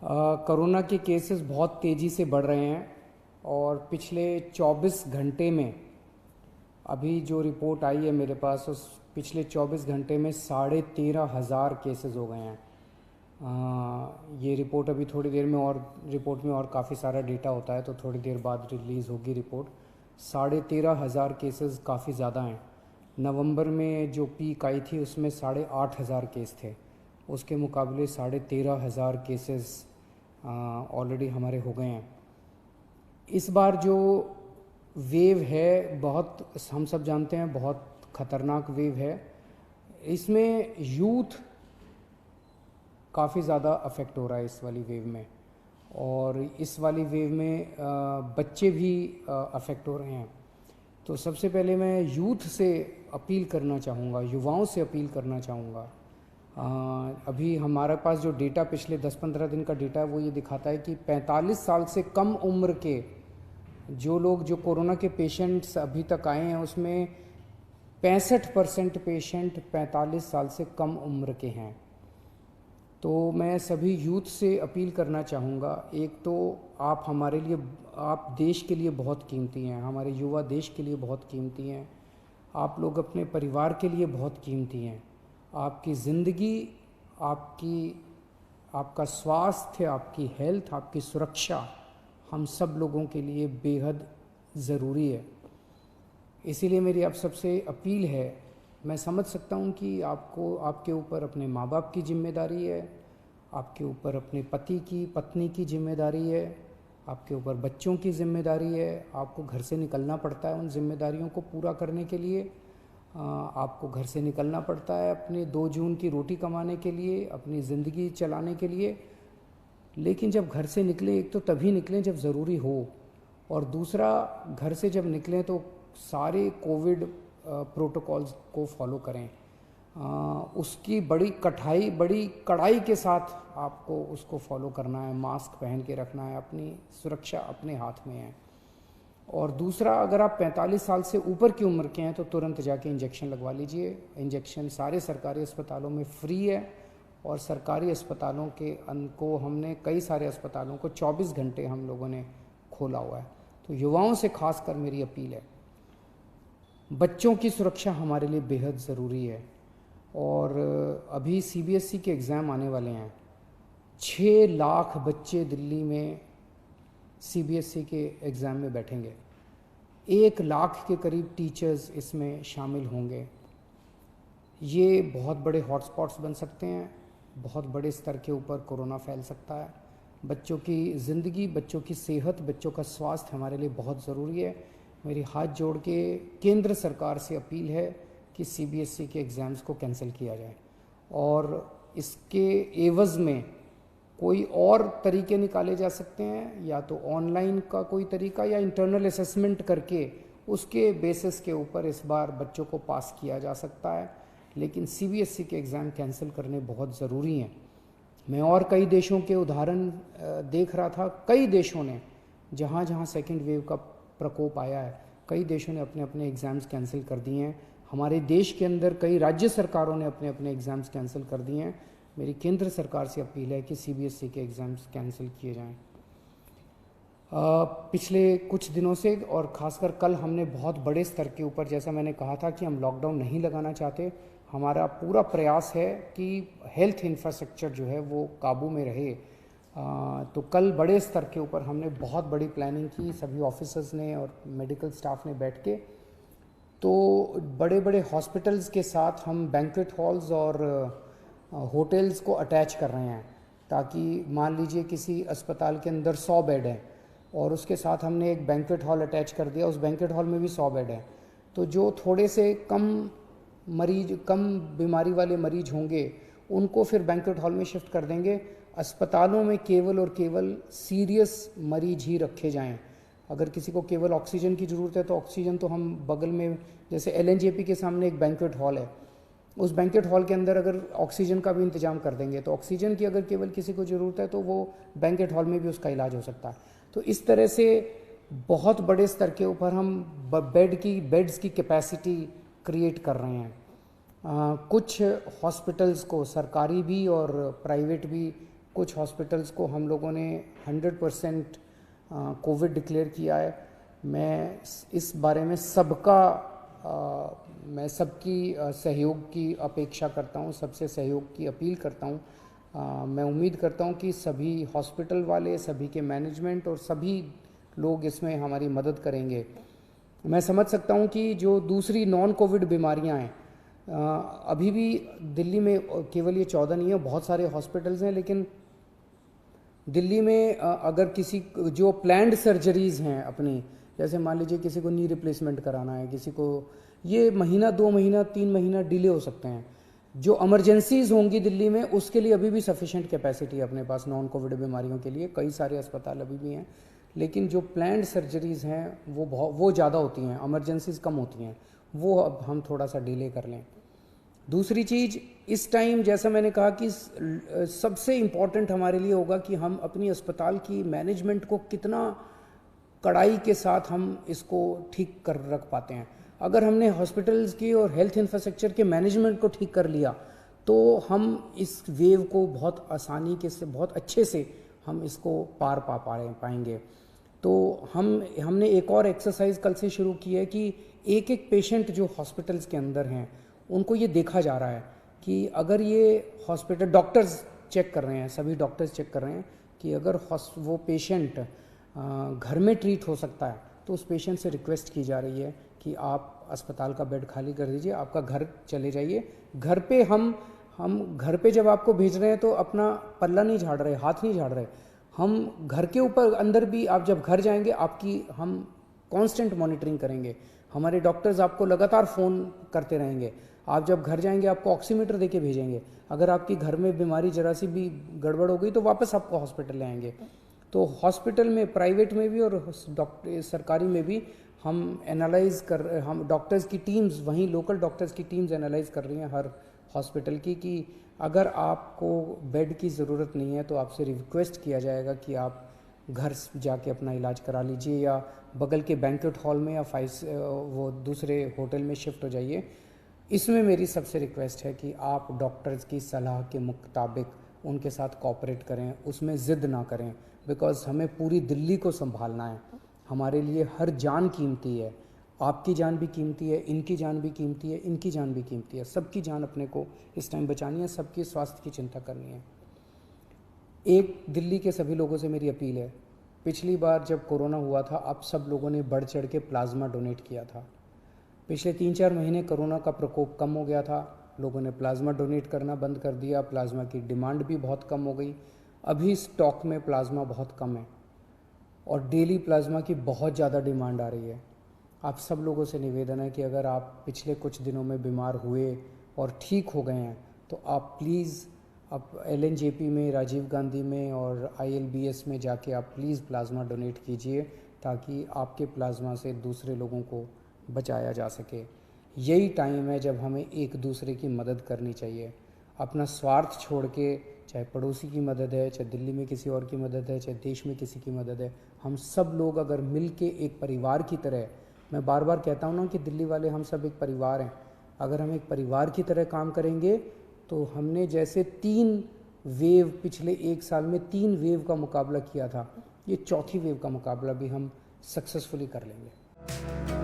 Corona के cases बहुत तेज़ी से बढ़ रहे हैं और पिछले 24 घंटे में अभी जो रिपोर्ट आई है मेरे पास, उस पिछले 24 घंटे में 13,500 केसेस हो गए हैं। ये रिपोर्ट अभी थोड़ी देर में, और रिपोर्ट में और काफ़ी सारा डेटा होता है तो थोड़ी देर बाद रिलीज़ होगी रिपोर्ट। 13,500 केसेस काफ़ी ज़्यादा हैं। नवंबर में जो पीक आई थी उसमें 8,500 केस थे, उसके मुकाबले 13,500 केसेस ऑलरेडी हमारे हो गए हैं। इस बार जो वेव है, बहुत हम सब जानते हैं बहुत ख़तरनाक वेव है। इसमें यूथ काफ़ी ज़्यादा अफेक्ट हो रहा है इस वाली वेव में, और इस वाली वेव में बच्चे भी अफेक्ट हो रहे हैं। तो सबसे पहले मैं यूथ से अपील करना चाहूँगा, युवाओं से अपील करना चाहूँगा। अभी हमारे पास जो डेटा पिछले 10-15 दिन का डेटा है वो ये दिखाता है कि 45 साल से कम उम्र के जो लोग, जो कोरोना के पेशेंट्स अभी तक आए हैं, उसमें 65% पेशेंट 45 साल से कम उम्र के हैं। तो मैं सभी यूथ से अपील करना चाहूँगा, एक तो आप हमारे लिए, आप देश के लिए बहुत कीमती हैं, हमारे युवा देश के लिए बहुत कीमती हैं, आप लोग अपने परिवार के लिए बहुत कीमती हैं। आपकी ज़िंदगी, आपका स्वास्थ्य, आपकी हेल्थ, आपकी सुरक्षा हम सब लोगों के लिए बेहद ज़रूरी है। इसीलिए मेरी आप सबसे अपील है, मैं समझ सकता हूँ कि आपको, आपके ऊपर अपने माँ बाप की जिम्मेदारी है, आपके ऊपर अपने पति की, पत्नी की जिम्मेदारी है, आपके ऊपर बच्चों की जिम्मेदारी है, आपको घर से निकलना पड़ता है उन जिम्मेदारियों को पूरा करने के लिए। आपको घर से निकलना पड़ता है अपने 2 जून की रोटी कमाने के लिए, अपनी ज़िंदगी चलाने के लिए। लेकिन जब घर से निकलें, एक तो तभी निकलें जब ज़रूरी हो, और दूसरा, घर से जब निकलें तो सारे कोविड प्रोटोकॉल्स को फॉलो करें। उसकी बड़ी कड़ाई के साथ आपको उसको फॉलो करना है, मास्क पहन के रखना है, अपनी सुरक्षा अपने हाथ में है। और दूसरा, अगर आप 45 साल से ऊपर की उम्र के हैं तो तुरंत जाके इंजेक्शन लगवा लीजिए। इंजेक्शन सारे सरकारी अस्पतालों में फ्री है, और सरकारी अस्पतालों को हमने, कई सारे अस्पतालों को 24 घंटे हम लोगों ने खोला हुआ है। तो युवाओं से खासकर मेरी अपील है, बच्चों की सुरक्षा हमारे लिए बेहद ज़रूरी है। और अभी CBSE के एग्ज़ाम आने वाले हैं। 6 लाख बच्चे दिल्ली में CBSE के एग्ज़ाम में बैठेंगे। 1 लाख के करीब टीचर्स इसमें शामिल होंगे। ये बहुत बड़े हॉटस्पॉट्स बन सकते हैं, बहुत बड़े स्तर के ऊपर कोरोना फैल सकता है। बच्चों की ज़िंदगी, बच्चों की सेहत, बच्चों का स्वास्थ्य हमारे लिए बहुत ज़रूरी है। मेरी हाथ जोड़ के केंद्र सरकार से अपील है कि CBSE के एग्ज़ाम्स को कैंसिल किया जाए, और इसके एवज़ में कोई और तरीके निकाले जा सकते हैं, या तो ऑनलाइन का कोई तरीका, या इंटरनल असेसमेंट करके उसके बेसिस के ऊपर इस बार बच्चों को पास किया जा सकता है। लेकिन CBSE के एग्ज़ाम कैंसिल करने बहुत ज़रूरी हैं। मैं और कई देशों के उदाहरण देख रहा था, कई देशों ने, जहाँ जहाँ सेकेंड वेव का प्रकोप आया है, कई देशों ने अपने अपने एग्ज़ाम्स कैंसिल कर दिए हैं। हमारे देश के अंदर कई राज्य सरकारों ने अपने अपने एग्ज़ाम्स कैंसिल कर दिए हैं। मेरी केंद्र सरकार से अपील है कि CBSE के एग्ज़ाम्स कैंसिल किए जाएं। पिछले कुछ दिनों से, और ख़ासकर कल, हमने बहुत बड़े स्तर के ऊपर, जैसा मैंने कहा था कि हम लॉकडाउन नहीं लगाना चाहते, हमारा पूरा प्रयास है कि हेल्थ इंफ्रास्ट्रक्चर जो है वो काबू में रहे। तो कल बड़े स्तर के ऊपर हमने बहुत बड़ी प्लानिंग की, सभी ऑफिसर्स ने और मेडिकल स्टाफ ने बैठ के। तो बड़े बड़े हॉस्पिटल्स के साथ हम बैंक्वेट हॉल्स और होटल्स को अटैच कर रहे हैं, ताकि मान लीजिए किसी अस्पताल के अंदर 100 बेड हैं और उसके साथ हमने एक बैंक्वेट हॉल अटैच कर दिया, उस बैंक्वेट हॉल में भी 100 बेड हैं। तो जो थोड़े से कम बीमारी वाले मरीज होंगे उनको फिर बैंक्वेट हॉल में शिफ्ट कर देंगे। अस्पतालों में केवल और केवल सीरियस मरीज ही रखे जाएं। अगर किसी को केवल ऑक्सीजन की ज़रूरत है तो ऑक्सीजन तो हम बगल में, जैसे LNJP के सामने एक बैंक्वेट हॉल है, उस बैंक्वेट हॉल के अंदर अगर ऑक्सीजन का भी इंतजाम कर देंगे तो ऑक्सीजन की अगर केवल किसी को ज़रूरत है तो वो बैंक्वेट हॉल में भी उसका इलाज हो सकता है। तो इस तरह से बहुत बड़े स्तर के ऊपर हम बेड्स की कैपेसिटी क्रिएट कर रहे हैं। कुछ हॉस्पिटल्स को, सरकारी भी और प्राइवेट भी, कुछ हॉस्पिटल्स को हम लोगों ने 100% कोविड डिक्लेयर किया है। मैं इस बारे में मैं सबकी सहयोग की अपेक्षा करता हूँ, सबसे सहयोग की अपील करता हूँ। मैं उम्मीद करता हूँ कि सभी हॉस्पिटल वाले, सभी के मैनेजमेंट और सभी लोग इसमें हमारी मदद करेंगे। मैं समझ सकता हूँ कि जो दूसरी नॉन कोविड बीमारियाँ हैं, अभी भी दिल्ली में केवल ये 14 नहीं है, बहुत सारे हॉस्पिटल्स हैं, लेकिन दिल्ली में अगर किसी जो प्लान्ड सर्जरीज़ हैं अपनी, जैसे मान लीजिए किसी को नी रिप्लेसमेंट कराना है, किसी को, ये महीना 2 महीना 3 महीना डिले हो सकते हैं। जो इमरजेंसीज होंगी दिल्ली में, उसके लिए अभी भी सफिशेंट कैपेसिटी है अपने पास नॉन कोविड बीमारियों के लिए, कई सारे अस्पताल अभी भी हैं। लेकिन जो प्लान्ड सर्जरीज़ हैं वो ज़्यादा होती हैं, इमरजेंसीज कम होती हैं, वो अब हम थोड़ा सा डिले कर लें। दूसरी चीज़, इस टाइम जैसा मैंने कहा कि सबसे इम्पॉर्टेंट हमारे लिए होगा कि हम अपनी अस्पताल की मैनेजमेंट को कितना कड़ाई के साथ हम इसको ठीक कर रख पाते हैं। अगर हमने हॉस्पिटल्स की और हेल्थ इंफ्रास्ट्रक्चर के मैनेजमेंट को ठीक कर लिया तो हम इस वेव को बहुत आसानी के से, बहुत अच्छे से हम इसको पार पाएंगे। तो हमने एक और एक्सरसाइज कल से शुरू की है कि एक एक पेशेंट जो हॉस्पिटल्स के अंदर हैं उनको ये देखा जा रहा है कि अगर ये हॉस्पिटल, डॉक्टर्स चेक कर रहे हैं, सभी डॉक्टर्स चेक कर रहे हैं कि अगर वो पेशेंट घर में ट्रीट हो सकता है तो उस पेशेंट से रिक्वेस्ट की जा रही है कि आप अस्पताल का बेड खाली कर दीजिए, आपका घर चले जाइए। घर पे हम घर पे जब आपको भेज रहे हैं तो अपना पल्ला नहीं झाड़ रहे, हाथ नहीं झाड़ रहे, हम घर के ऊपर अंदर भी आप जब घर जाएंगे आपकी हम कांस्टेंट मॉनिटरिंग करेंगे। हमारे डॉक्टर्स आपको लगातार फ़ोन करते रहेंगे। आप जब घर जाएंगे आपको ऑक्सीमीटर देके भेजेंगे। अगर आपकी घर में बीमारी जरा सी भी गड़बड़ हो गई तो वापस आपको हॉस्पिटल ले आएंगे। तो हॉस्पिटल में, प्राइवेट में भी और सरकारी में भी हम डॉक्टर्स की टीम्स, वहीं लोकल डॉक्टर्स की टीम्स एनालाइज कर रही हैं हर हॉस्पिटल की कि अगर आपको बेड की ज़रूरत नहीं है तो आपसे रिक्वेस्ट किया जाएगा कि आप घर जाके अपना इलाज करा लीजिए या बगल के बैंक्वेट हॉल में या वो दूसरे होटल में शिफ्ट हो जाइए। इसमें मेरी सबसे रिक्वेस्ट है कि आप डॉक्टर्स की सलाह के मुताबिक उनके साथ कोऑपरेट करें, उसमें ज़िद ना करें, बिकॉज़ हमें पूरी दिल्ली को संभालना है। हमारे लिए हर जान कीमती है, आपकी जान भी कीमती है, इनकी जान भी कीमती है, इनकी जान भी कीमती है, सबकी जान अपने को इस टाइम बचानी है, सबकी स्वास्थ्य की चिंता करनी है। एक दिल्ली के सभी लोगों से मेरी अपील है, पिछली बार जब कोरोना हुआ था आप सब लोगों ने बढ़ चढ़ के प्लाज्मा डोनेट किया था। पिछले 3-4 महीने कोरोना का प्रकोप कम हो गया था, लोगों ने प्लाज्मा डोनेट करना बंद कर दिया, प्लाज्मा की डिमांड भी बहुत कम हो गई। अभी स्टॉक में प्लाज्मा बहुत कम है और डेली प्लाज्मा की बहुत ज़्यादा डिमांड आ रही है। आप सब लोगों से निवेदन है कि अगर आप पिछले कुछ दिनों में बीमार हुए और ठीक हो गए हैं तो आप प्लीज़ आप LNJP में, राजीव गांधी में और ILBS में जाके आप प्लीज़ प्लाज्मा डोनेट कीजिए ताकि आपके प्लाज्मा से दूसरे लोगों को बचाया जा सके। यही टाइम है जब हमें एक दूसरे की मदद करनी चाहिए। अपना स्वार्थ छोड़ के, चाहे पड़ोसी की मदद है, चाहे दिल्ली में किसी और की मदद है, चाहे देश में किसी की मदद है, हम सब लोग अगर मिल के एक परिवार की तरह, मैं बार बार कहता हूँ ना कि दिल्ली वाले हम सब एक परिवार हैं, अगर हम एक परिवार की तरह काम करेंगे तो हमने जैसे 3 वेव, पिछले 1 साल में 3 वेव का मुकाबला किया था, ये चौथी वेव का मुकाबला भी हम सक्सेसफुली कर लेंगे।